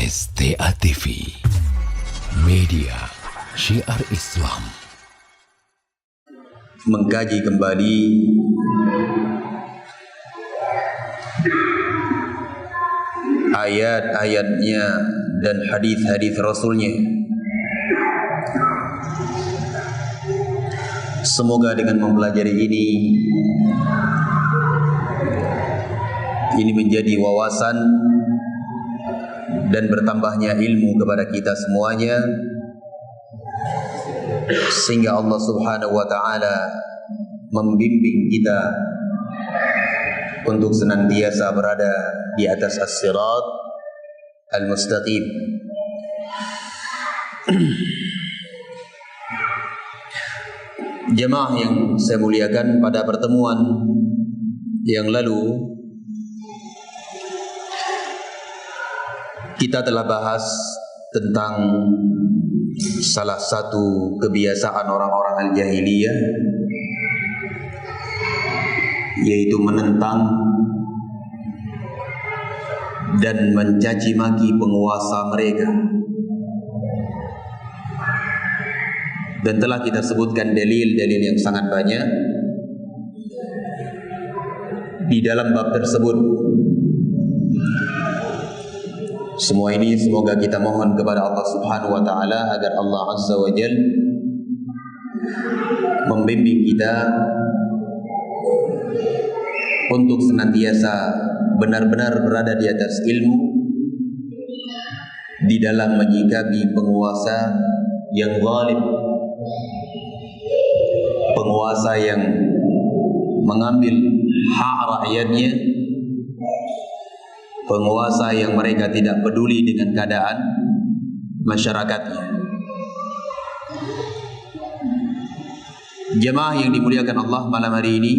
STA TV, media syiar Islam. Mengkaji kembali ayat-ayatnya dan hadis-hadis Rasulnya. Semoga dengan mempelajari ini menjadi wawasan dan bertambahnya ilmu kepada kita semuanya, sehingga Allah Subhanahu wa ta'ala membimbing kita untuk senantiasa berada di atas as-sirat al-mustaqim. Jemaah yang saya muliakan, pada pertemuan yang lalu kita telah bahas tentang salah satu kebiasaan orang-orang al-jahiliyah, yaitu menentang dan mencaci maki penguasa mereka. Dan telah kita sebutkan dalil-dalil yang sangat banyak di dalam bab tersebut. Semua ini semoga kita mohon kepada Allah Subhanahu wa ta'ala agar Allah Azza wa Jal membimbing kita untuk senantiasa benar-benar berada di atas ilmu di dalam menyikapi penguasa yang zalim, penguasa yang mengambil hak rakyatnya, penguasa yang mereka tidak peduli dengan keadaan masyarakatnya. Jemaah yang dimuliakan Allah, malam hari ini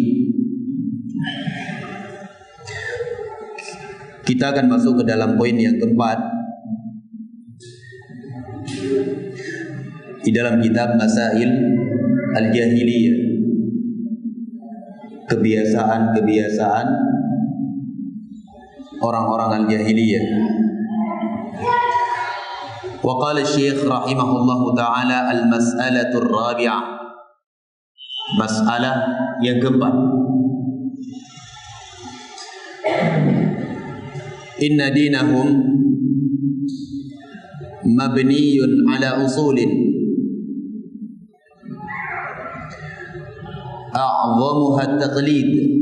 kita akan masuk ke dalam poin yang keempat di dalam kitab Masail Al-Jahiliyah, kebiasaan-kebiasaan orang-orang al-jahiliyah. Wa qala Syekh rahimahullahu ta'ala al-mas'alatu ar-rabi'ah, masalah yang keempat. Inna dinahum mabniyun ala usulin a'zamuha at-taqlid,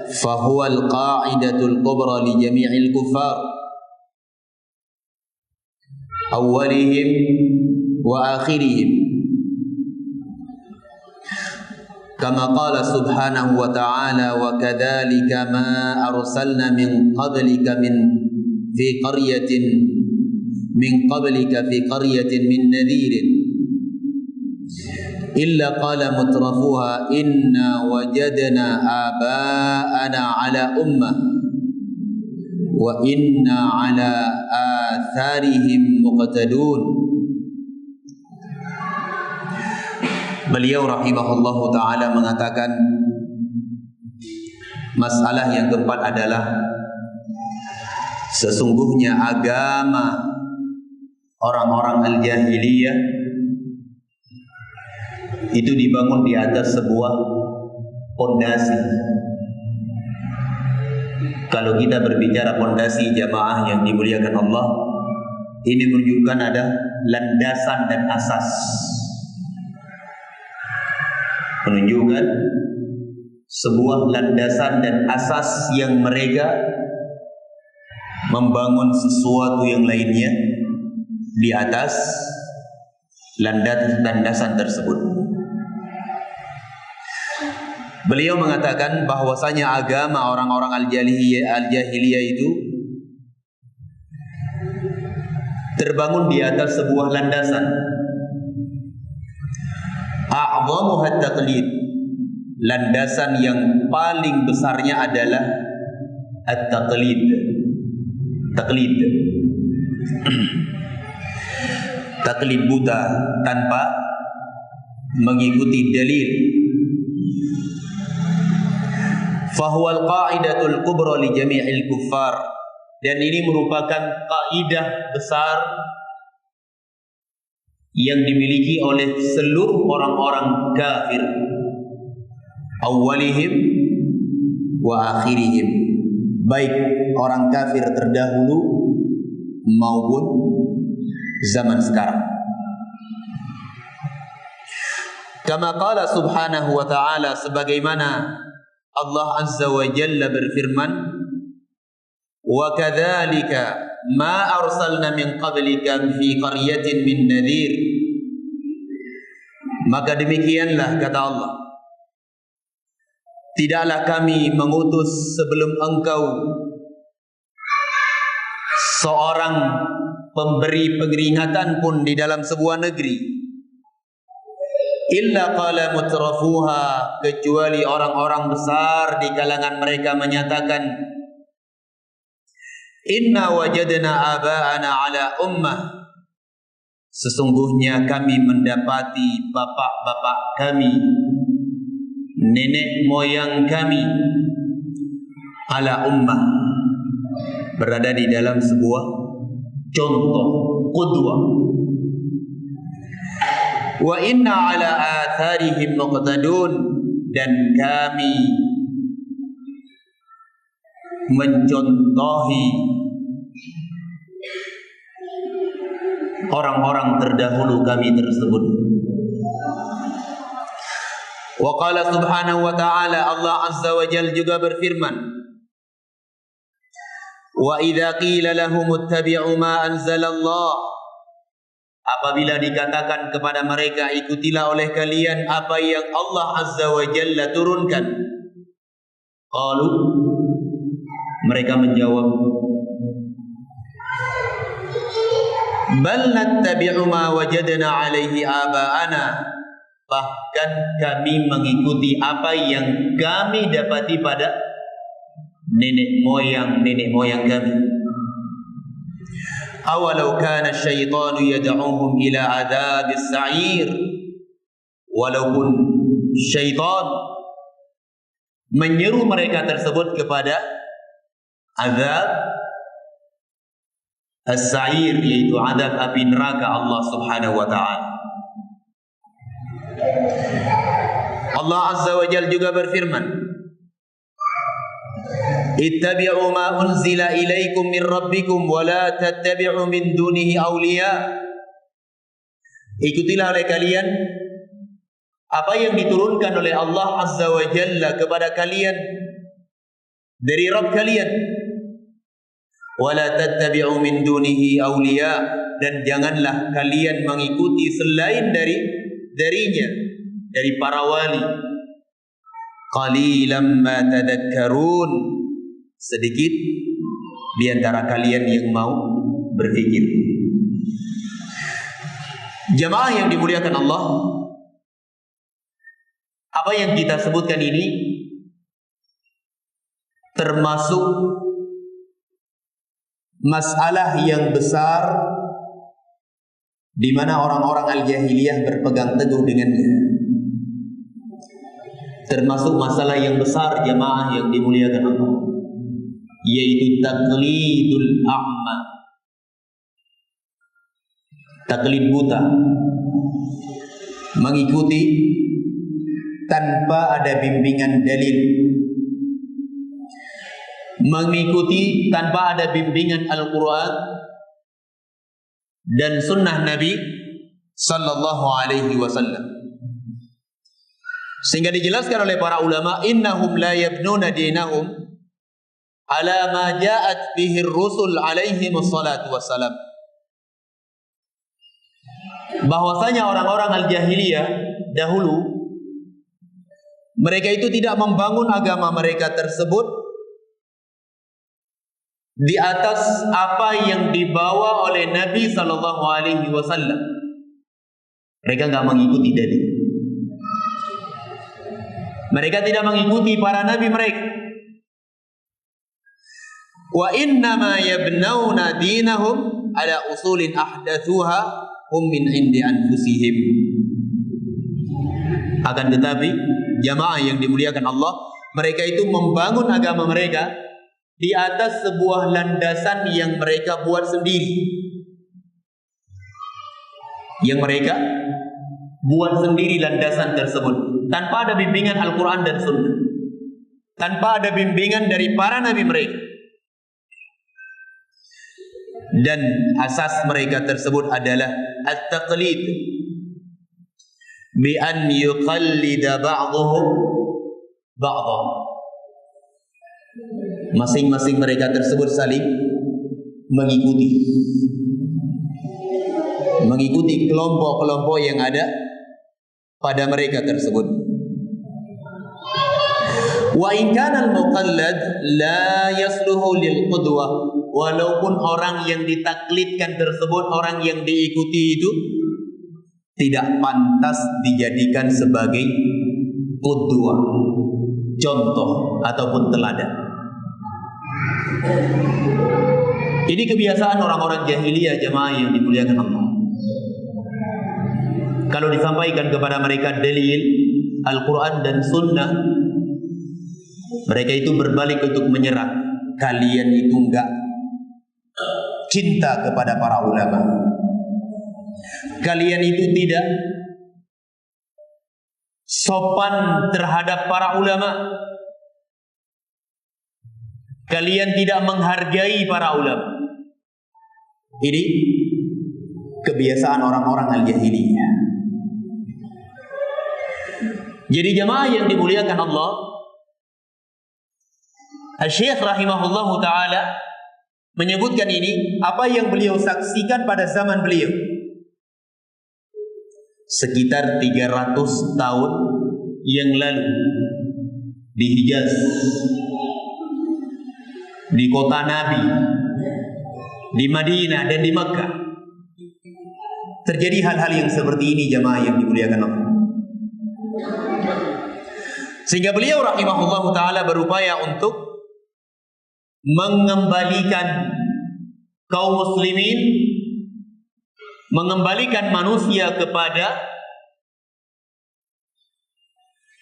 فهو القاعدة الكبرى لجميع الكفار أولهم وآخرهم، كما قال سبحانه وتعالى وكذلك ما أرسلنا من قبلك في قرية من نذير إلا قال مترفوها إنا وجدنا آباءنا على أمة وإنا على آثارهم مقتدون. Beliau rahimahullahu ta'ala mengatakan masalah yang keempat adalah sesungguhnya agama orang-orang al-jahiliyah itu dibangun di atas sebuah pondasi. Kalau kita berbicara pondasi, jamaah yang dimuliakan Allah, ini menunjukkan ada landasan dan asas, menunjukkan sebuah landasan dan asas yang mereka membangun sesuatu yang lainnya di atas landasan tersebut. Beliau mengatakan bahwasanya agama orang-orang al-jahiliyah itu terbangun di atas sebuah landasan. A'zamuha at-taqlid, landasan yang paling besarnya adalah at-taqlid. Taklid buta tanpa mengikuti dalil. Fahuwal qa'idatul kubra li jami'il kuffar, dan ini merupakan kaidah besar yang dimiliki oleh seluruh orang-orang kafir, awalihim wa akhirihim, baik orang kafir terdahulu maupun zaman sekarang. Kama qala subhanahu wa ta'ala, sebagaimana Allah azza wa jalla berfirman, wa kadzalika ma arsalna min qablika fi qaryatin min nadhir. Maka demikianlah kata Allah, tidaklah kami mengutus sebelum engkau seorang pemberi peringatan pun di dalam sebuah negeri, illa qala mutrafuha, kecuali orang-orang besar di kalangan mereka menyatakan, inna wajadna aba'ana ala ummah, sesungguhnya kami mendapati bapak-bapak kami, nenek moyang kami, ala ummah, berada di dalam sebuah contoh, qudwah. Wa inna ala atharihim muqtadun, dan kami mencontohi orang-orang terdahulu kami tersebut. Wa qala subhanahu wa ta'ala, Allah azza wa jalla juga berfirman, wa idza qila lahum ittabi'u ma anzalallah, apabila dikatakan kepada mereka, ikutilah oleh kalian apa yang Allah azza wa jalla turunkan, qalu, mereka menjawab, bal nattabi'u ma wajadna alaihi aba'ana, bahkan kami mengikuti apa yang kami dapati pada nenek moyang kami. Awalau kana syaitanu yad'uhum ila adzabis sa'ir, walaupun syaitan menyeru mereka tersebut kepada azab as-sa'ir, yaitu azab api neraka Allah subhanahu wa ta'ala. Allah azza wa jalla juga berfirman, ittabi'u ma unzila ilaikum min rabbikum wa la tattabi'u min dunihi awliya, ikutilah oleh kalian apa yang diturunkan oleh Allah azza wa jalla kepada kalian dari Rabb kalian, wa la tattabi'u min dunihi awliya, dan janganlah kalian mengikuti selain darinya, dari para wali. Qalilan ma tadhakkarun, sedikit di antara kalian yang mau berfikir. Jamaah yang dimuliakan Allah, apa yang kita sebutkan ini termasuk masalah yang besar di mana orang-orang al-jahiliyah berpegang teguh dengannya. Termasuk masalah yang besar, jamaah yang dimuliakan Allah, yaitu taqlidul a'ma, taklid buta, mengikuti tanpa ada bimbingan dalil, mengikuti tanpa ada bimbingan Al-Quran dan sunnah Nabi sallallahu alaihi wasallam. Sehingga dijelaskan oleh para ulama, innahum la yabnuna dinahum ala ma ja'at bihi ar-rusul alaihi wassalatu wassalam, bahwasanya orang-orang al-jahiliyah dahulu, mereka itu tidak membangun agama mereka tersebut di atas apa yang dibawa oleh Nabi sallallahu alaihi wasallam. Mereka enggak mengikuti dalil. Mereka tidak mengikuti para nabi mereka. Wa innama yabnauna dinahum ala usulin ahdathuha hum min indi anfusihim. Akan tetapi, jamaah yang dimuliakan Allah, mereka itu membangun agama mereka di atas sebuah landasan yang mereka buat sendiri. Yang mereka buat sendiri landasan tersebut, tanpa ada bimbingan Al-Quran dan Sunnah, tanpa ada bimbingan dari para nabi mereka. Dan asas mereka tersebut adalah at-taqlid, bi an yuqallida ba'dhum ba'dha. Masing-masing mereka tersebut saling mengikuti kelompok-kelompok yang ada pada mereka tersebut. Wa in kana al-muqallad la yasluhu lil qudwah, walaupun orang yang ditaklidkan tersebut, orang yang diikuti itu tidak pantas dijadikan sebagai qudwah, contoh ataupun teladan. Ini kebiasaan orang-orang jahiliyah, jemaah yang dimuliakan Allah. Kalau disampaikan kepada mereka dalil Al-Quran dan Sunnah, mereka itu berbalik untuk menyerang. Kalian itu enggak cinta kepada para ulama. Kalian itu tidak sopan terhadap para ulama. Kalian tidak menghargai para ulama. Ini kebiasaan orang-orang al-jahiliyah. Jadi jemaah yang dimuliakan Allah, Al-Syekh rahimahullahu ta'ala menyebutkan ini, apa yang beliau saksikan pada zaman beliau. Sekitar 300 tahun yang lalu di Hijaz, di kota Nabi, di Madinah dan di Makkah, terjadi hal-hal yang seperti ini, jemaah yang dimuliakan Allah. Sehingga beliau rahimahullahu ta'ala berupaya untuk mengembalikan kaum muslimin, mengembalikan manusia kepada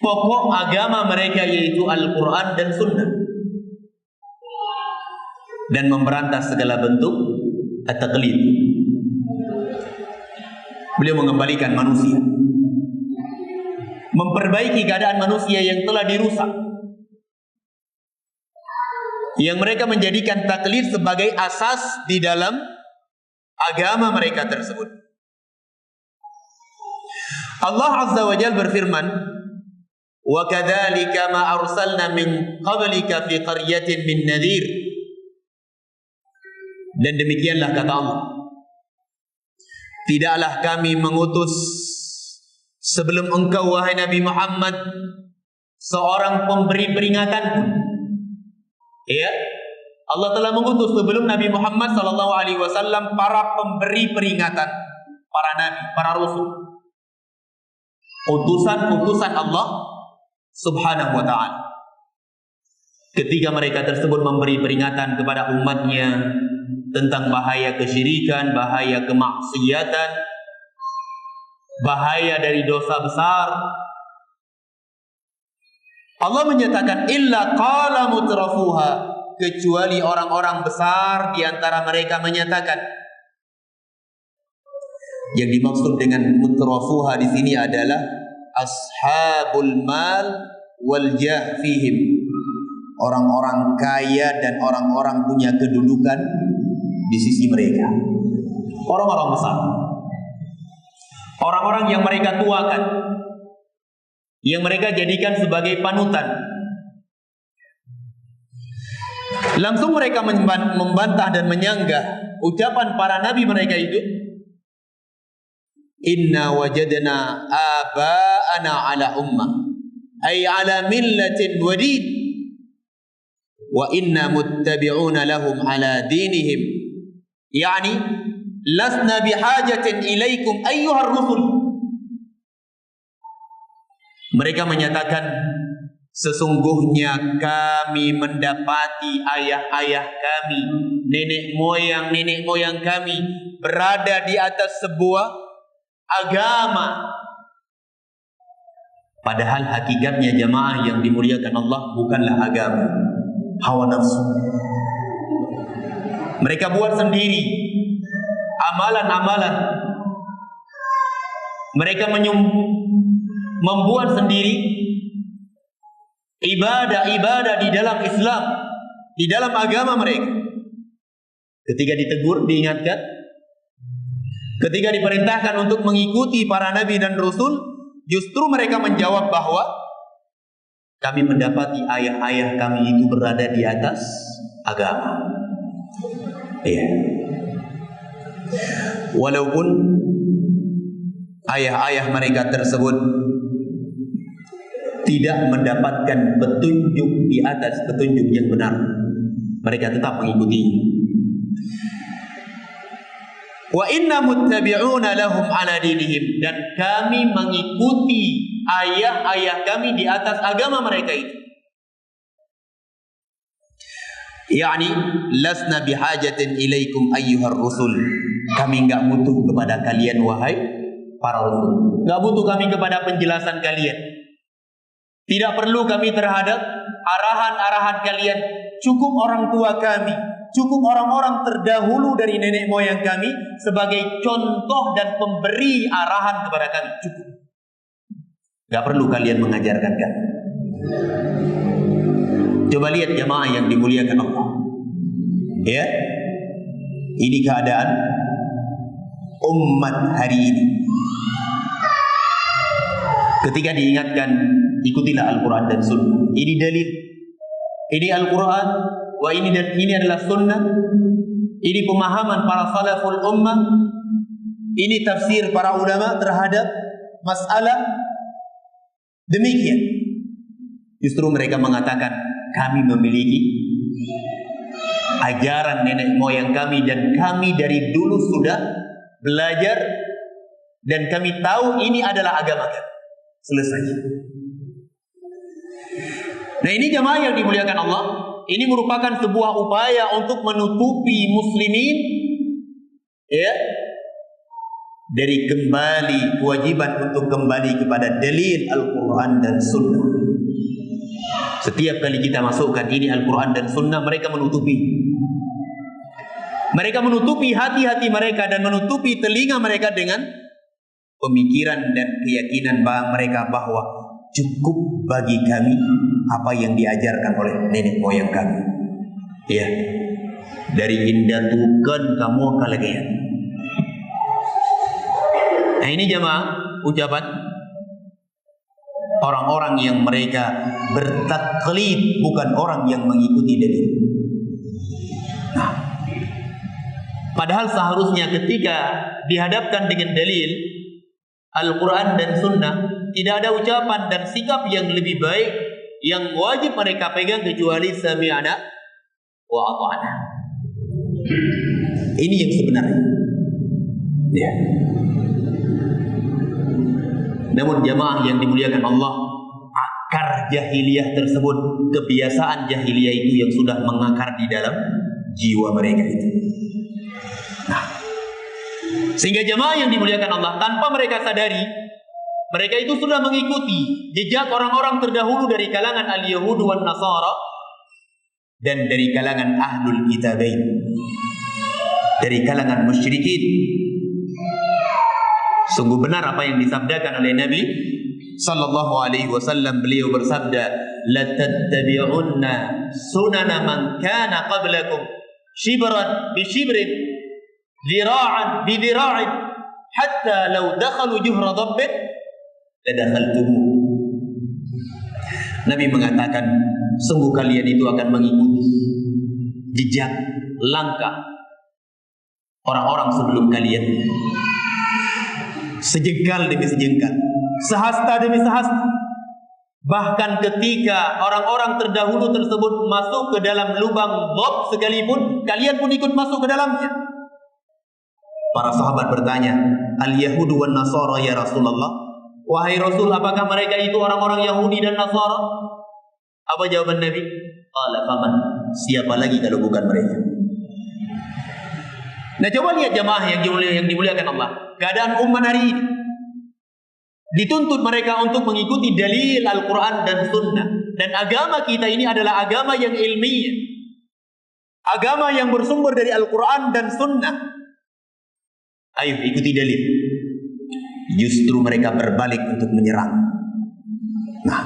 pokok agama mereka, yaitu Al-Quran dan Sunnah, dan memberantas segala bentuk at-taqlid. Beliau mengembalikan manusia, memperbaiki keadaan manusia yang telah dirusak, yang mereka menjadikan taklid sebagai asas di dalam agama mereka tersebut. Allah Azza wa Jalla berfirman, "Wa kadzalika ma arsalna min qablika fi qaryatin min nadhir." Dan demikianlah kata Allah, tidaklah kami mengutus sebelum engkau wahai Nabi Muhammad seorang pemberi peringatan pun. Ya, Allah telah mengutus sebelum Nabi Muhammad sallallahu alaihi wasallam para pemberi peringatan, para nabi, para rasul, utusan-utusan Allah Subhanahu wa ta'ala. Ketika mereka tersebut memberi peringatan kepada umatnya tentang bahaya kesyirikan, bahaya kemaksiatan, bahaya dari dosa besar, Allah menyatakan illa qala mutrafuha, kecuali orang-orang besar di antara mereka menyatakan. Yang dimaksud dengan mutrafuha di sini adalah ashabul mal wal jah fihim, orang-orang kaya dan orang-orang punya kedudukan di sisi mereka, orang-orang besar, orang-orang yang mereka tuakan, yang mereka jadikan sebagai panutan. Langsung mereka membantah dan menyanggah ucapan para nabi mereka itu, inna wajadna aba'ana ala ummah, ay ala millatin wadid, wa inna muttabi'una lahum ala dinihim, yani lasna bihajatin ilaikum ayyuhar rusul. Mereka menyatakan, sesungguhnya kami mendapati ayah-ayah kami, nenek moyang kami berada di atas sebuah agama. Padahal hakikatnya jamaah yang dimuliakan Allah bukanlah agama. hawa nafsu. Mereka buat sendiri amalan-amalan. Mereka membuat sendiri ibadah-ibadah di dalam Islam, di dalam agama mereka. Ketika ditegur, diingatkan, ketika diperintahkan untuk mengikuti para nabi dan rasul, justru mereka menjawab bahwa kami mendapati ayah-ayah kami itu berada di atas agama. Iya. Walaupun ayah-ayah mereka tersebut tidak mendapatkan petunjuk di atas petunjuk yang benar, mereka tetap mengikuti. Wa inna muttabi'una lahum ala dinihim, dan kami mengikuti ayah-ayah kami di atas agama mereka itu. Yani lasna bihajatin ilaikum ayyuhar rusul. Kami enggak butuh kepada kalian wahai para rasul. Enggak butuh kami kepada penjelasan kalian. Tidak perlu kami terhadap arahan-arahan kalian. Cukup orang tua kami, cukup orang-orang terdahulu dari nenek moyang kami sebagai contoh dan pemberi arahan kepada kami. Cukup. Enggak perlu kalian mengajarkan kami. Coba lihat jamaah yang dimuliakan Allah. Ya. Ini keadaan umat hari ini. Ketika diingatkan, ikutilah Al-Quran dan Sunnah. Ini dalil. Ini Al-Quran. Wah, ini adalah Sunnah. Ini pemahaman para salaful ummah. Ini tafsir para ulama terhadap masalah demikian. Justru mereka mengatakan, kami memiliki ajaran nenek moyang kami dan kami dari dulu sudah belajar dan kami tahu ini adalah agama kami. Selesai. Nah, ini jamaah yang dimuliakan Allah, ini merupakan sebuah upaya untuk menutupi muslimin ya dari kembali kewajiban untuk kembali kepada dalil Al-Quran dan Sunnah. Setiap kali kita masukkan ini Al-Quran dan Sunnah, mereka menutupi. Mereka menutupi hati-hati mereka dan menutupi telinga mereka dengan pemikiran dan keyakinan mereka bahwa cukup bagi kami apa yang diajarkan oleh nenek moyang kami. Ya, dari indatukan kamu kalagayan. Nah, ini jamaah ucapan orang-orang yang mereka bertaklid, bukan orang yang mengikuti dalil. Nah, padahal seharusnya ketika dihadapkan dengan dalil Al-Quran dan Sunnah, tidak ada ucapan dan sikap yang lebih baik yang wajib mereka pegang kecuali sami'na wa ata'na. Ini yang sebenarnya. Ya. Namun jamaah yang dimuliakan Allah, akar jahiliyah tersebut, kebiasaan jahiliyah itu yang sudah mengakar di dalam jiwa mereka itu. Nah, sehingga jamaah yang dimuliakan Allah, tanpa mereka sadari, mereka itu sudah mengikuti jejak orang-orang terdahulu dari kalangan al-Yahud wan Nasara dan dari kalangan ahlul kitabain, dari kalangan musyrikin. Sungguh benar apa yang disabdakan oleh Nabi sallallahu alaihi wasallam. Beliau bersabda, la tattabi'unna sunana man kana qablakum shibran bi shibrin, dhira'an bi dhira'in, hatta law dakhalu juhra dabbin la dakhaltumu. Nabi mengatakan, sungguh kalian itu akan mengikuti jejak langkah orang-orang sebelum kalian, sejengkal demi sejengkal, sehasta demi sehasta. Bahkan ketika orang-orang terdahulu tersebut masuk ke dalam lubang dhab sekalipun, kalian pun ikut masuk ke dalamnya. Para sahabat bertanya, al-Yahudu wan Nasara ya Rasulullah. Wahai Rasul, apakah mereka itu orang-orang Yahudi dan Nasara? Apa jawaban Nabi? Qala faman, siapa lagi kalau bukan mereka? Nah, coba lihat jamaah yang dimuliakan Allah. Keadaan umat hari ini, dituntut mereka untuk mengikuti dalil Al-Quran dan Sunnah. Dan agama kita ini adalah agama yang ilmiah, agama yang bersumber dari Al-Quran dan Sunnah. Ayo ikuti dalil. Justru mereka berbalik untuk menyerang. Nah,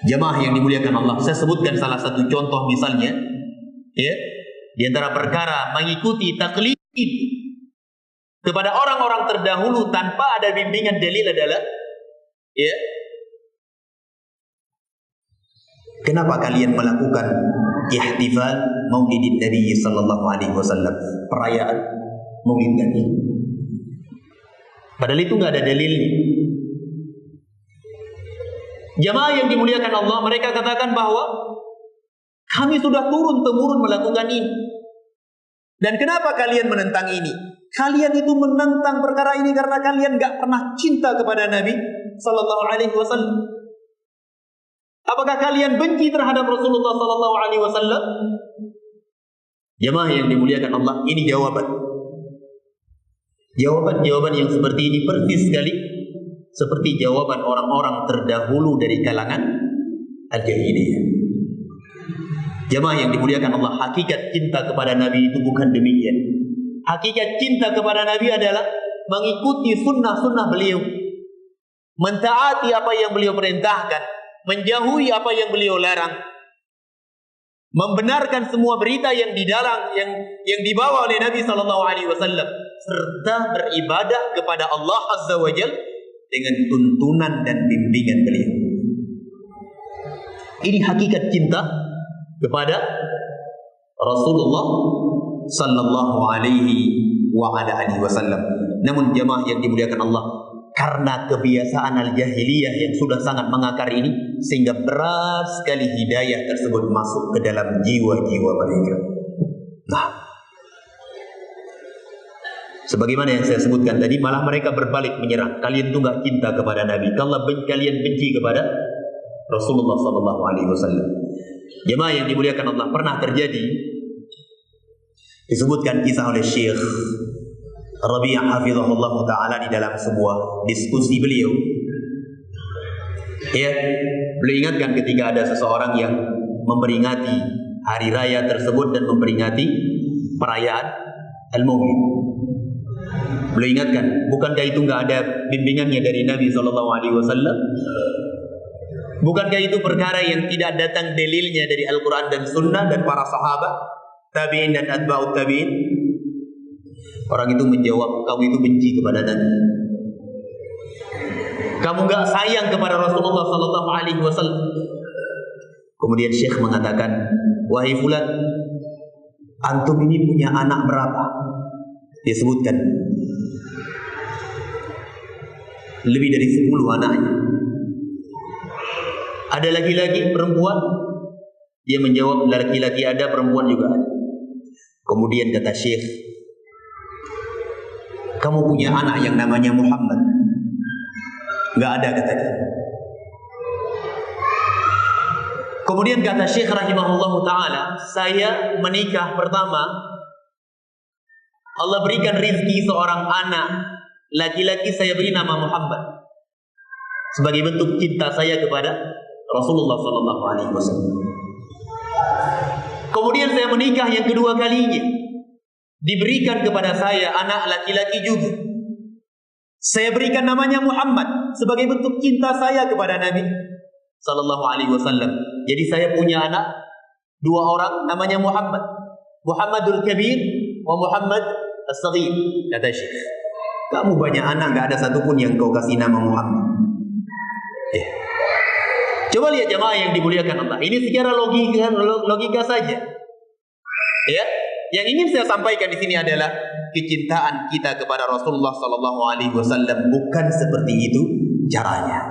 jamaah yang dimuliakan Allah, saya sebutkan salah satu contoh misalnya, ya, di antara perkara mengikuti taklid kepada orang-orang terdahulu tanpa ada bimbingan dalil adalah, ya, kenapa kalian melakukan ihtifal Maulidin Nabi sallallahu alaihi wasallam, perayaan Maulid Nabi? Padahal itu enggak ada dalilnya. Jamaah yang dimuliakan Allah, mereka katakan bahwa kami sudah turun-temurun melakukan ini. Dan kenapa kalian menentang ini? Kalian itu menentang perkara ini karena kalian enggak pernah cinta kepada Nabi sallallahu alaihi wasallam. Apakah kalian benci terhadap Rasulullah sallallahu alaihi wasallam? Jemaah yang dimuliakan Allah, ini jawaban. Jawaban yang seperti ini persis sekali seperti jawaban orang-orang terdahulu dari kalangan al-jahiliyah. Jemaah yang dimuliakan Allah, hakikat cinta kepada Nabi itu bukan demikian. Hakikat cinta kepada Nabi adalah mengikuti sunnah-sunnah beliau, mentaati apa yang beliau perintahkan, menjauhi apa yang beliau larang, membenarkan semua berita yang dibawa oleh Nabi sallallahu alaihi wasallam, serta beribadah kepada Allah Azza wa Jalla dengan tuntunan dan bimbingan beliau. Ini hakikat cinta kepada Rasulullah sallallahu alaihi wa ala alihi wasallam. Namun jemaah yang dimuliakan Allah, karena kebiasaan al-jahiliyah yang sudah sangat mengakar ini, sehingga berat sekali hidayah tersebut masuk ke dalam jiwa-jiwa mereka. Nah, sebagaimana yang saya sebutkan tadi, malah mereka berbalik menyerang. Kalian tuh gak cinta kepada Nabi, kalau kalian benci kepada Rasulullah sallallahu alaihi wasallam. Jemaah yang dimuliakan Allah, pernah terjadi, disebutkan kisah oleh Syekh Rabi' hafizahullah ta'ala di dalam sebuah diskusi beliau. Ya, beliau ingatkan ketika ada seseorang yang memperingati hari raya tersebut dan memperingati perayaan Al-Maulid. Beliau ingatkan, bukankah itu enggak ada bimbingannya dari Nabi SAW? Bukankah itu perkara yang tidak datang dalilnya dari Al-Quran dan Sunnah dan para sahabat, tabi'in dan atba'ut tabi'in? Orang itu menjawab, kamu itu benci kepada Nabi, kamu enggak sayang kepada Rasulullah sallallahu alaihi wasallam. Kemudian Syekh mengatakan, wahai fulan, antum ini punya anak berapa? Dia sebutkan lebih dari 10 anaknya. Ada laki-laki, perempuan? Dia menjawab, laki-laki ada, perempuan juga ada. Kemudian kata Syekh, kamu punya anak yang namanya Muhammad? Enggak ada, katanya. Kemudian kata Syekh rahimahullahu ta'ala, saya menikah pertama, Allah berikan rizki seorang anak laki-laki, saya beri nama Muhammad sebagai bentuk cinta saya kepada Rasulullah sallallahu alaihi wasallam. Kemudian saya menikah yang kedua kalinya, diberikan kepada saya anak laki-laki juga, saya berikan namanya Muhammad sebagai bentuk cinta saya kepada Nabi sallallahu alaihi wasallam. Jadi saya punya anak 2 orang namanya Muhammad, Muhammadul Kabir wa Muhammad As-Saghir. Kata Syekh, kamu banyak anak, enggak ada satupun yang kau kasih nama Muhammad. Coba lihat jemaah yang dimuliakan Allah, ini secara logika saja. Ya, yang ingin saya sampaikan di sini adalah kecintaan kita kepada Rasulullah sallallahu alaihi wasallam bukan seperti itu caranya.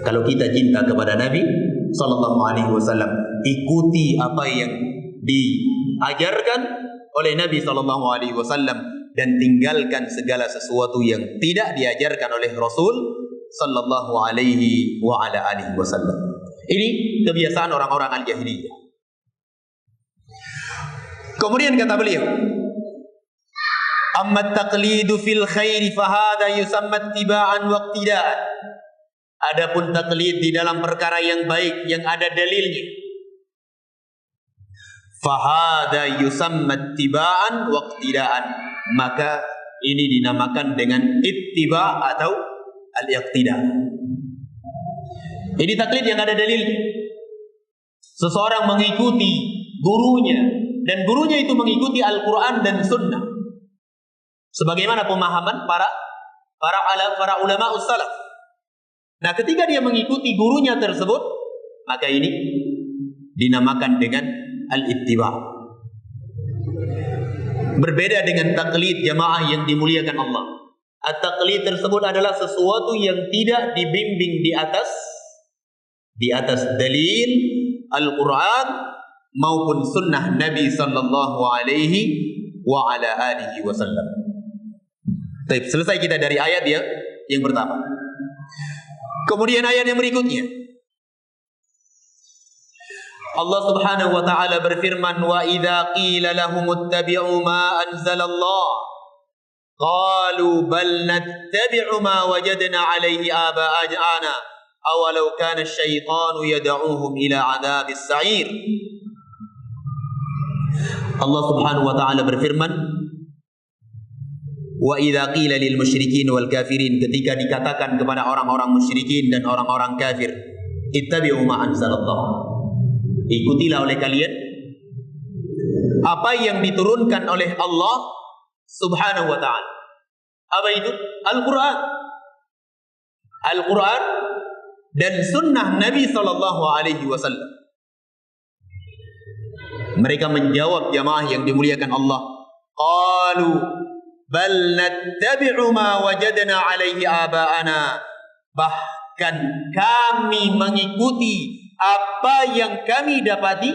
Kalau kita cinta kepada Nabi sallallahu alaihi wasallam, ikuti apa yang diajarkan oleh Nabi sallallahu alaihi wasallam dan tinggalkan segala sesuatu yang tidak diajarkan oleh Rasul sallallahu alaihi wa ala alihi wasallam. Ini kebiasaan orang-orang al-jahiliyah. Kemudian kata beliau, amma taqlidu fil khairi fahada yusamma ittiba'an wa iqtida'an. Adapun taklid di dalam perkara yang baik yang ada dalilnya, fahada yusamma ittiba'an wa iqtida'an, maka ini dinamakan dengan ittiba' atau al-iqtida'. Ini taklid yang ada dalilnya. Seseorang mengikuti gurunya, dan gurunya itu mengikuti Al-Quran dan Sunnah, sebagaimana pemahaman para ulama salaf. Nah, ketika dia mengikuti gurunya tersebut, maka ini dinamakan dengan al-ittiba'. Berbeda dengan taklid jamaah yang dimuliakan Allah. At-taklid tersebut adalah sesuatu yang tidak dibimbing di atas dalil Al-Quran maupun sunnah Nabi sallallahu alaihi wa ala alihi wasallam. Baik, selesai kita dari ayat yang pertama. Kemudian ayat yang berikutnya, Allah Subhanahu wa taala berfirman, wa idza qila lahum ittabi'u ma anzalallah qalu bal nattabi'u ma wajadna 'alaihi aba'ana awalau kana asy-syaitanu yad'uuhum ila 'adzabis sa'ir. Allah Subhanahu wa taala berfirman, wa idza qila lil musyrikin wal kafirin, ketika dikatakan kepada orang-orang musyrikin dan orang-orang kafir, ittabi'u ma anzalallah, ikutilah oleh kalian apa yang diturunkan oleh Allah Subhanahu wa ta'ala. Apa itu? Al-Quran. Al-Quran dan sunnah Nabi sallallahu alaihi wasallam. Mereka menjawab, jamaah yang dimuliakan Allah, qalu bal nattabi'u ma wajadna 'alaihi aba'ana, bahkan kami mengikuti apa yang kami dapati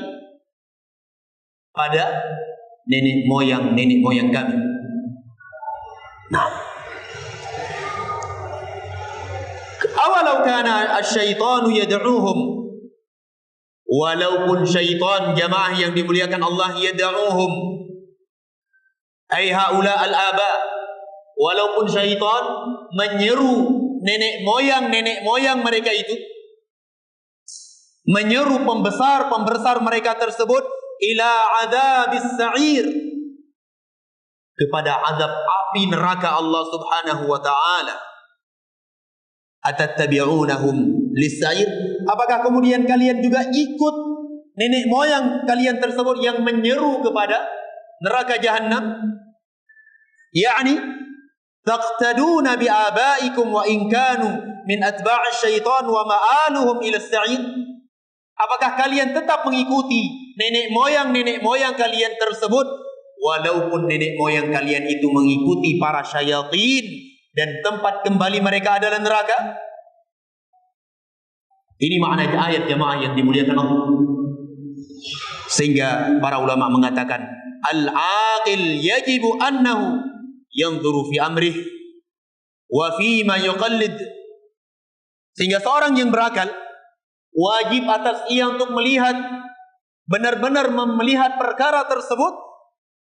pada nenek moyang kami. Nah, awalau kana asy-syaitanu yad'uuhum, walaupun syaitan, jamaah yang dimuliakan Allah, yad'uuhum ay haula al-aba, walaupun syaitan menyeru nenek moyang mereka itu, menyeru pembesar mereka tersebut, ila adzabis sa'ir, kepada azab api neraka Allah Subhanahu wa taala. Atattabi'unahum lis-sa'ir, apakah kemudian kalian juga ikut nenek moyang kalian tersebut yang menyeru kepada neraka Jahannam? Yani taqtaduna bi abaikum wa in kanu min atba'i syaitan wa ma'aluhum ila as-sa'ir. Apakah kalian tetap mengikuti nenek moyang kalian tersebut, walaupun nenek moyang kalian itu mengikuti para syayatin dan tempat kembali mereka adalah neraka? Ini makna ayat, jamaah yang dimuliakan Allah. Sehingga para ulama mengatakan, al-aqil yajibu annahu yanzuru fi amrih wa fi ma yuqallid. Sehingga seorang yang berakal wajib atas ia untuk melihat, benar-benar melihat perkara tersebut,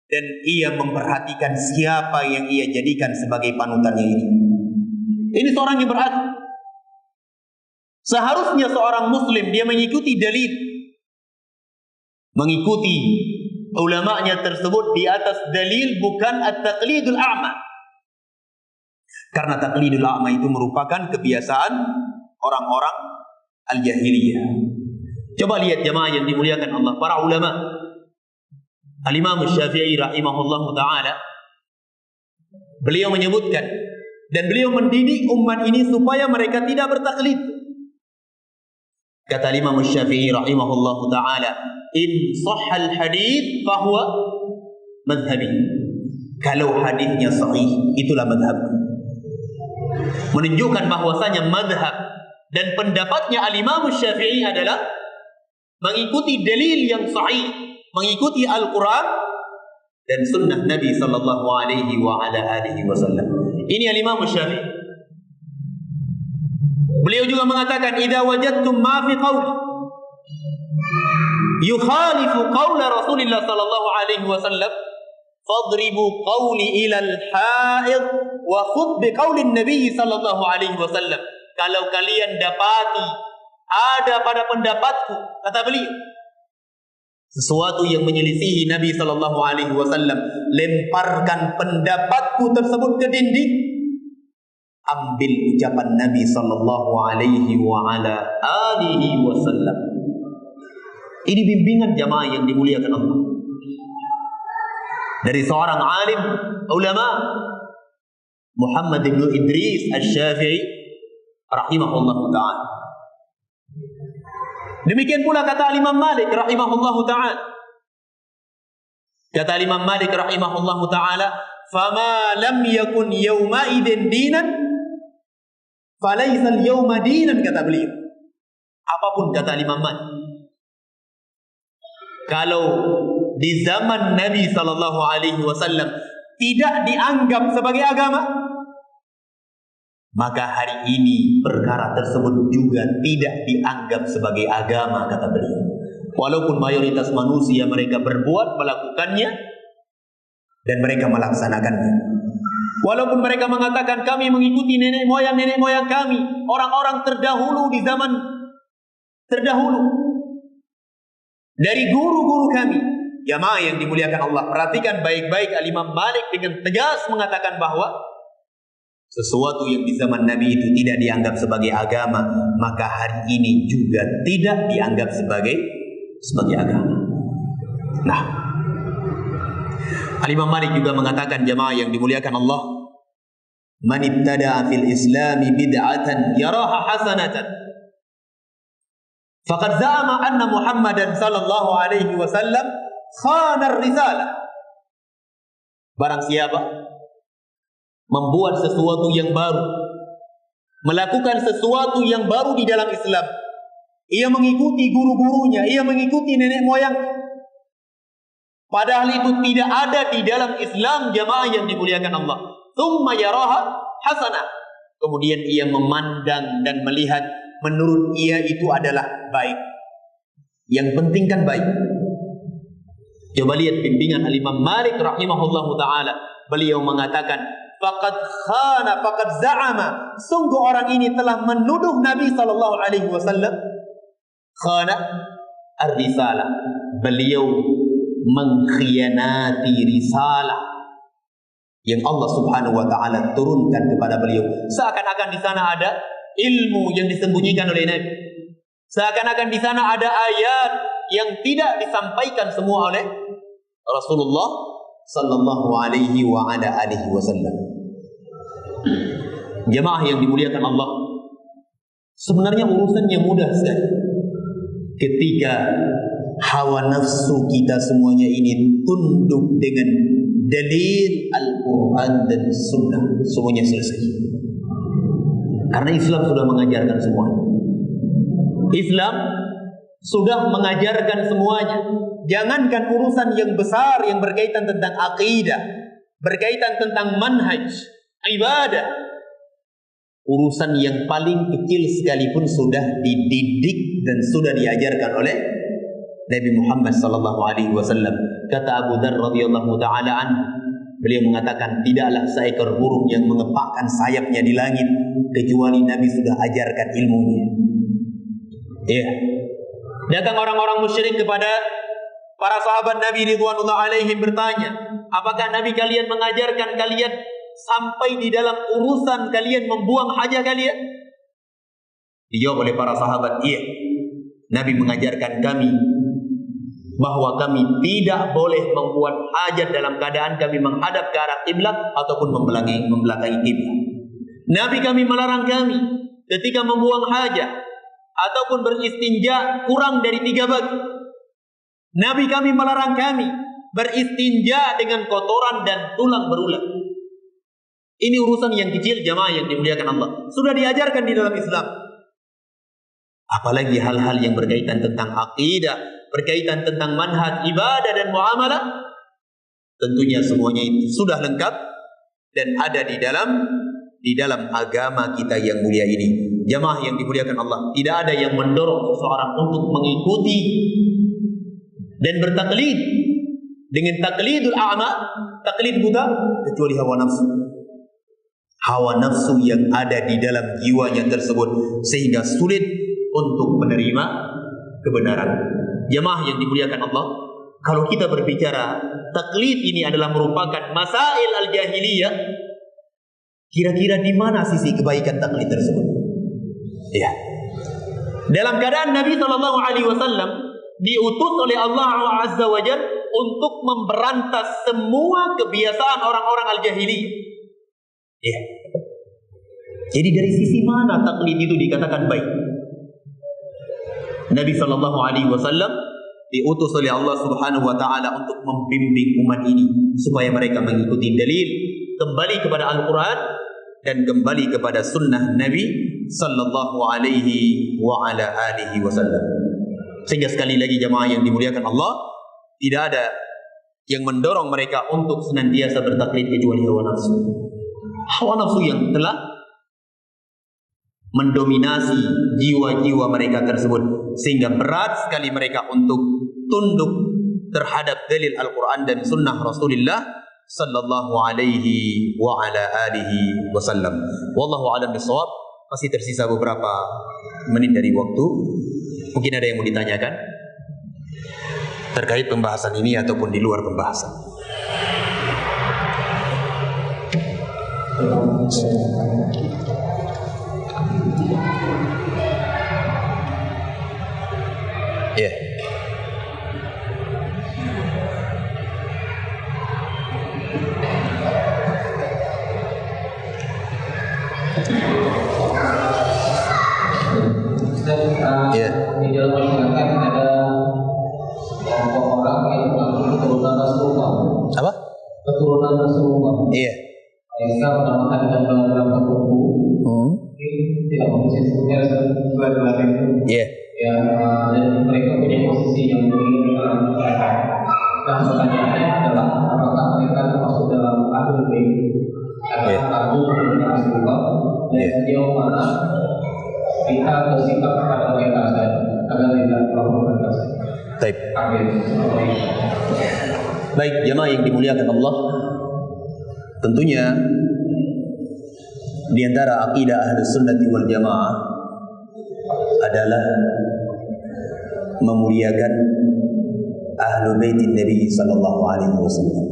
dan ia memperhatikan siapa yang ia jadikan sebagai panutannya ini. Ini seorang yang berakal. Seharusnya seorang muslim dia mengikuti dalil, mengikuti ulama'nya tersebut di atas dalil, bukan at-taqlidul a'ma. Karena taqlidul a'ma itu merupakan kebiasaan orang-orang al-jahiliyah. Coba lihat jamaah yang dimuliakan Allah, para ulama. Al-Imam Syafi'i rahimahullahu ta'ala, beliau menyebutkan dan beliau mendidik umat ini supaya mereka tidak bertaklid. Kata Imam Syafi'i rahimahullahu ta'ala, in sahhal hadith fahuwa madhhabi. Kalau hadisnya sahih, itulah madhab. Menunjukkan bahwasanya madhab dan pendapatnya Al-Imam Syafi'i adalah mengikuti dalil yang sahih, mengikuti Al-Quran dan sunnah Nabi sallallahu alaihi wa ala alihi wasallam. Ini Al-Imam Syafi'i. Beliau juga mengatakan, idza wajadtum ma fi qawli yukhalifu qawla Rasulillah sallallahu alaihi wasallam fadribu qawli ila al-ha'id wa khudh bi qawli an-nabi sallallahu alaihi wasallam. kalau kalian dapati ada pada pendapatku, kata beliau, sesuatu yang menyelisihi Nabi sallallahu alaihi wasallam, lemparkan pendapatku tersebut ke dinding, ambil ucapan Nabi sallallahu alaihi wasallam. Ini bimbingan jamaah yang dimuliakan Allah dari seorang alim ulama, Muhammad bin Idris Asy-Syafi'i rahimahullahu ta'ala. Demikian pula kata Imam Malik rahimahullahu ta'ala. Kata Imam Malik rahimahullahu ta'ala, "Fama lam yakun yawma idzin dinan, falaysa al-yawma dinan," kata beliau. Apapun kata Imam Malik, kalau di zaman Nabi sallallahu alaihi wasallam tidak dianggap sebagai agama, maka hari ini perkara tersebut juga tidak dianggap sebagai agama, kata beliau. Walaupun mayoritas manusia mereka berbuat, melakukannya, dan mereka melaksanakannya. Walaupun mereka mengatakan kami mengikuti nenek moyang kami, orang-orang terdahulu di zaman terdahulu, dari guru-guru kami. Jamaah yang dimuliakan Allah, perhatikan baik-baik, Al-Imam Malik dengan tegas mengatakan bahwa sesuatu yang di zaman Nabi itu tidak dianggap sebagai agama, maka hari ini juga tidak dianggap sebagai agama. Nah, Al-Imam Malik juga mengatakan, jamaah yang dimuliakan Allah, man ibtada'a fil islami bid'atan yaraha hasanatan, faqad za'ama anna Muhammadan sallallahu alaihi wasallam khana risalah. Barang siapa membuat sesuatu yang baru, melakukan sesuatu yang baru di dalam Islam, ia mengikuti guru-gurunya, ia mengikuti nenek moyang, padahal itu tidak ada di dalam Islam, jamaah yang dimuliakan Allah. Tsumma yaraha hasanah, kemudian ia memandang dan melihat menurut ia itu adalah baik. Yang penting kan baik. Coba lihat bimbingan Al-Imam Malik rahimahullahu ta'ala. Beliau mengatakan, faqad khana, faqad za'ama, sungguh orang ini telah menuduh Nabi sallallahu alaihi wasallam khana ar-risalah. Beliau mengkhianati risalah yang Allah subhanahu wa ta'ala turunkan kepada beliau. Seakan-akan di sana ada ilmu yang disembunyikan oleh Nabi. Seakan-akan di sana ada ayat yang tidak disampaikan semua oleh Rasulullah sallallahu alaihi wa ala alihi wasallam. Jemaah yang dimuliakan Allah, sebenarnya urusannya mudah sekali. Ketika hawa nafsu kita semuanya ini tunduk dengan dalil Al-Quran dan Sunnah, semuanya selesai. Karena Islam sudah mengajarkan semuanya. Islam sudah mengajarkan semuanya. Jangankan urusan yang besar yang berkaitan tentang akidah, berkaitan tentang manhaj, ibadah, urusan yang paling kecil sekalipun sudah dididik dan sudah diajarkan oleh Nabi Muhammad sallallahu alaihi wasallam. Kata Abu Dzar radhiyallahu taala an, beliau mengatakan, tidaklah seekor burung yang mengepakkan sayapnya di langit kecuali Nabi sudah ajarkan ilmunya. Ya. Datang orang-orang musyrik kepada para sahabat Nabi ridwanullah alaihim bertanya, apakah Nabi kalian mengajarkan kalian sampai di dalam urusan kalian membuang hajat kalian? Dijawab oleh para sahabat, iya. Nabi mengajarkan kami bahwa kami tidak boleh membuat hajat dalam keadaan kami menghadap ke arah kiblat ataupun membelakangi kiblat. Nabi kami melarang kami ketika membuang hajat ataupun beristinja kurang dari 3 bagi. Nabi kami melarang kami beristinja dengan kotoran dan tulang berulang. Ini urusan yang kecil, jamaah yang dimuliakan Allah, sudah diajarkan di dalam Islam. Apalagi hal-hal yang berkaitan tentang akidah, berkaitan tentang manhaj ibadah dan muamalah, tentunya semuanya itu sudah lengkap dan ada di dalam agama kita yang mulia ini. Jamaah yang dimuliakan Allah, tidak ada yang mendorong seseorang untuk mengikuti dan bertaklid dengan taklidul a'ma, taklid buta, kecuali hawa nafsu. hawa nafsu yang ada di dalam jiwanya tersebut, sehingga sulit untuk menerima kebenaran. Jemaah yang dimuliakan Allah, kalau kita berbicara taklid ini adalah merupakan masail al-jahiliyah, kira-kira di mana sisi kebaikan taklid tersebut? Ya. Dalam keadaan Nabi SAW diutus oleh Allah Azza wa Jalla untuk memberantas semua kebiasaan orang-orang al-jahiliyah. Ya. Jadi dari sisi mana taklid itu dikatakan baik? Nabi SAW diutus oleh Allah Subhanahu wa taala untuk membimbing umat ini supaya mereka mengikuti dalil, kembali kepada Al-Quran dan kembali kepada sunnah Nabi sallallahu alaihi wa ala alihi wasallam. Sehingga sekali lagi jemaah yang dimuliakan Allah, tidak ada yang mendorong mereka untuk senantiasa bertaklid kecuali hawa nafsu. Hawa nafsu yang telah mendominasi jiwa-jiwa mereka tersebut, sehingga berat sekali mereka untuk tunduk terhadap dalil Al-Quran dan sunnah Rasulullah sallallahu alaihi wa ala alihi wasallam. Wallahu a'lam bishawab. Masih tersisa beberapa menit dari waktu. Mungkin ada yang mau ditanyakan terkait pembahasan ini ataupun di luar pembahasan. Ya. Di dalam masyarakat ada kelompok orang yang mengaku keturunan Rasulullah. Apa? Keturunan Rasulullah. Iya. Mereka menamakan gambar-gambar tertentu. Tidak mungkin sebutnya gelar-gelar itu. Iya. Ya, dan mereka punya posisi yang tinggi dalam masyarakat. Nah, pertanyaannya adalah apakah mereka termasuk dalam ahlul bait atau keturunan Rasulullah, dan sejauh mana kita bersikap kepada mereka agar tidak terlalu Baik. Baik, jemaah yang dimuliakan Allah, tentunya di antara akidah Ahlus Sunnah wal Jamaah adalah memuliakan Ahlul Baitin Nabi sallallahu alaihi wasallam,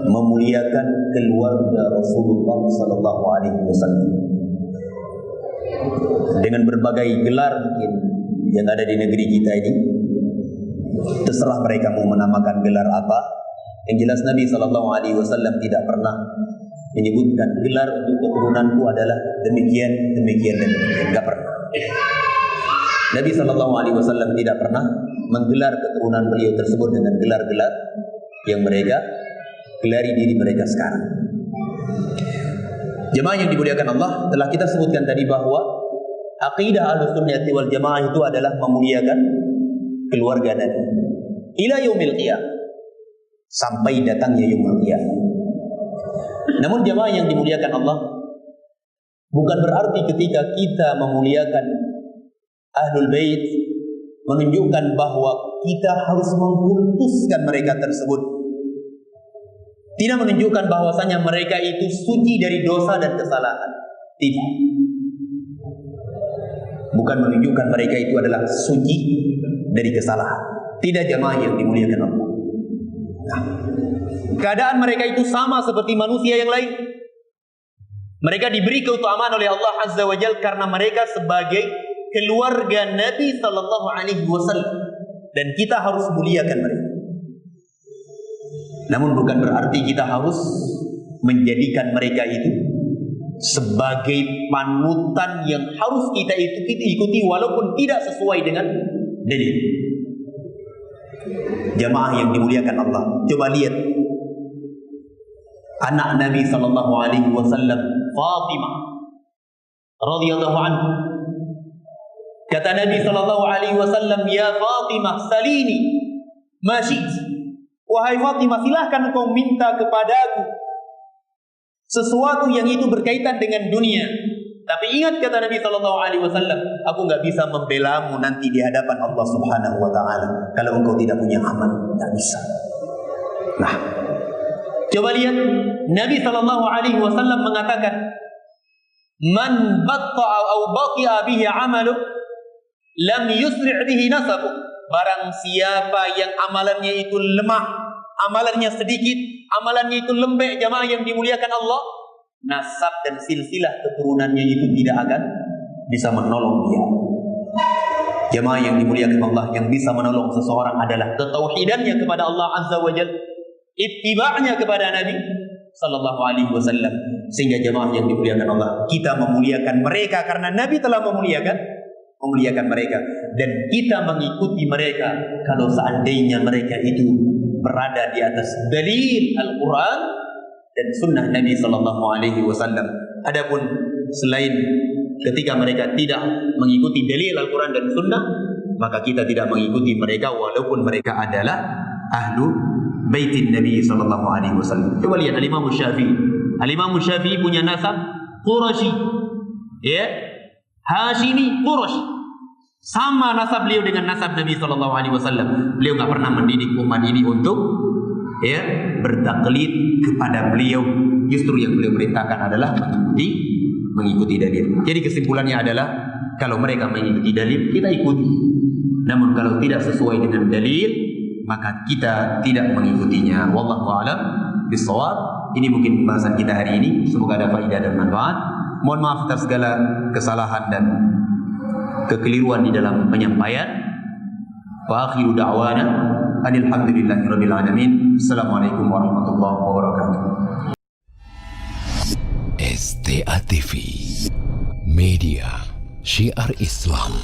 memuliakan keluarga Rasulullah sallallahu alaihi wasallam dengan berbagai gelar mungkin yang ada di negeri kita ini. Terserah mereka mau menamakan gelar apa. Yang jelas Nabi SAW tidak pernah menyebutkan gelar untuk keturunanku adalah demikian, demikian dan demikian. Tidak pernah. Nabi SAW tidak pernah menggelar keturunan beliau tersebut dengan gelar-gelar yang mereka gelari diri mereka sekarang. Jemaah yang dimuliakan Allah, telah kita sebutkan tadi bahwa akidah Ahlussunnah wal Jamaah itu adalah memuliakan keluarga Nabi ila yaumil qiyamah, sampai datangnya yaumul qiyamah. Namun jemaah yang dimuliakan Allah, bukan berarti ketika kita memuliakan Ahlul Bait menunjukkan bahwa kita harus mengkultuskan mereka tersebut. Tidak menunjukkan bahwasanya mereka itu suci dari dosa dan kesalahan. Tidak. Bukan menunjukkan mereka itu adalah suci dari kesalahan. Tidak, jemaah yang dimuliakan Allah. Nah, keadaan mereka itu sama seperti manusia yang lain. Mereka diberi keutamaan oleh Allah Azza wa Jalla karena mereka sebagai keluarga Nabi sallallahu alaihi wasallam, dan kita harus muliakan mereka. Namun bukan berarti kita harus menjadikan mereka itu sebagai panutan yang harus kita ikuti walaupun tidak sesuai dengan dalil. Jamaah yang dimuliakan Allah, coba lihat anak Nabi sallallahu alaihi wasallam, Fatimah radhiyallahu anha. Kata Nabi sallallahu alaihi wasallam, "Ya Fatimah, salini ma syi'ti." Wahai Fatimah, silahkan engkau minta kepadaku sesuatu yang itu berkaitan dengan dunia. Tapi ingat, kata Nabi SAW, aku nggak bisa membelamu nanti di hadapan Allah Subhanahu Wa Taala kalau engkau tidak punya amal, nggak bisa. Nah, Coba lihat, Nabi SAW mengatakan, "Man batta'a aw bati'a bihi 'amalu, lam yusri' bihi nasabu." Barang siapa yang amalannya itu lemah, amalannya sedikit, amalannya itu lembek, jamaah yang dimuliakan Allah, nasab dan silsilah keturunannya itu tidak akan bisa menolong dia. Jamaah yang dimuliakan Allah, yang bisa menolong seseorang adalah ketauhidannya kepada Allah Azza wa Jalla, ittiba'nya kepada Nabi sallallahu alaihi wasallam. Sehingga jamaah yang dimuliakan Allah, kita memuliakan mereka karena Nabi telah memuliakan mereka, dan kita mengikuti mereka kalau seandainya mereka itu berada di atas dalil Al-Quran dan sunnah Nabi sallallahu alaihi wasallam. Adapun selain ketika mereka tidak mengikuti dalil Al-Quran dan sunnah, maka kita tidak mengikuti mereka walaupun mereka adalah ahlu baitin Nabi sallallahu alaihi wasallam. Coba lihat Al-Imam Syafi'i. Al-Imam Syafi'i punya nasab Quraisy, ya, Hashimi, Quraisy. Sama nasab beliau dengan nasab Nabi sallallahu alaihi wasallam. Beliau enggak pernah mendidik umat ini untuk bertaklid kepada beliau. Justru yang beliau perintahkan adalah mengikuti dalil. Jadi kesimpulannya adalah kalau mereka mengikuti dalil, kita ikuti. Namun kalau tidak sesuai dengan dalil, maka kita tidak mengikutinya. Wallahu a'lam bishawab. Ini mungkin pembahasan kita hari ini. Semoga ada faedah dan manfaat. Mohon maaf atas segala kesalahan dan kekeliruan di dalam penyampaian. Wa akhiru da'wana alhamdulillahirabbil alamin. Assalamualaikum warahmatullahi wabarakatuh. STA TV, media syiar Islam.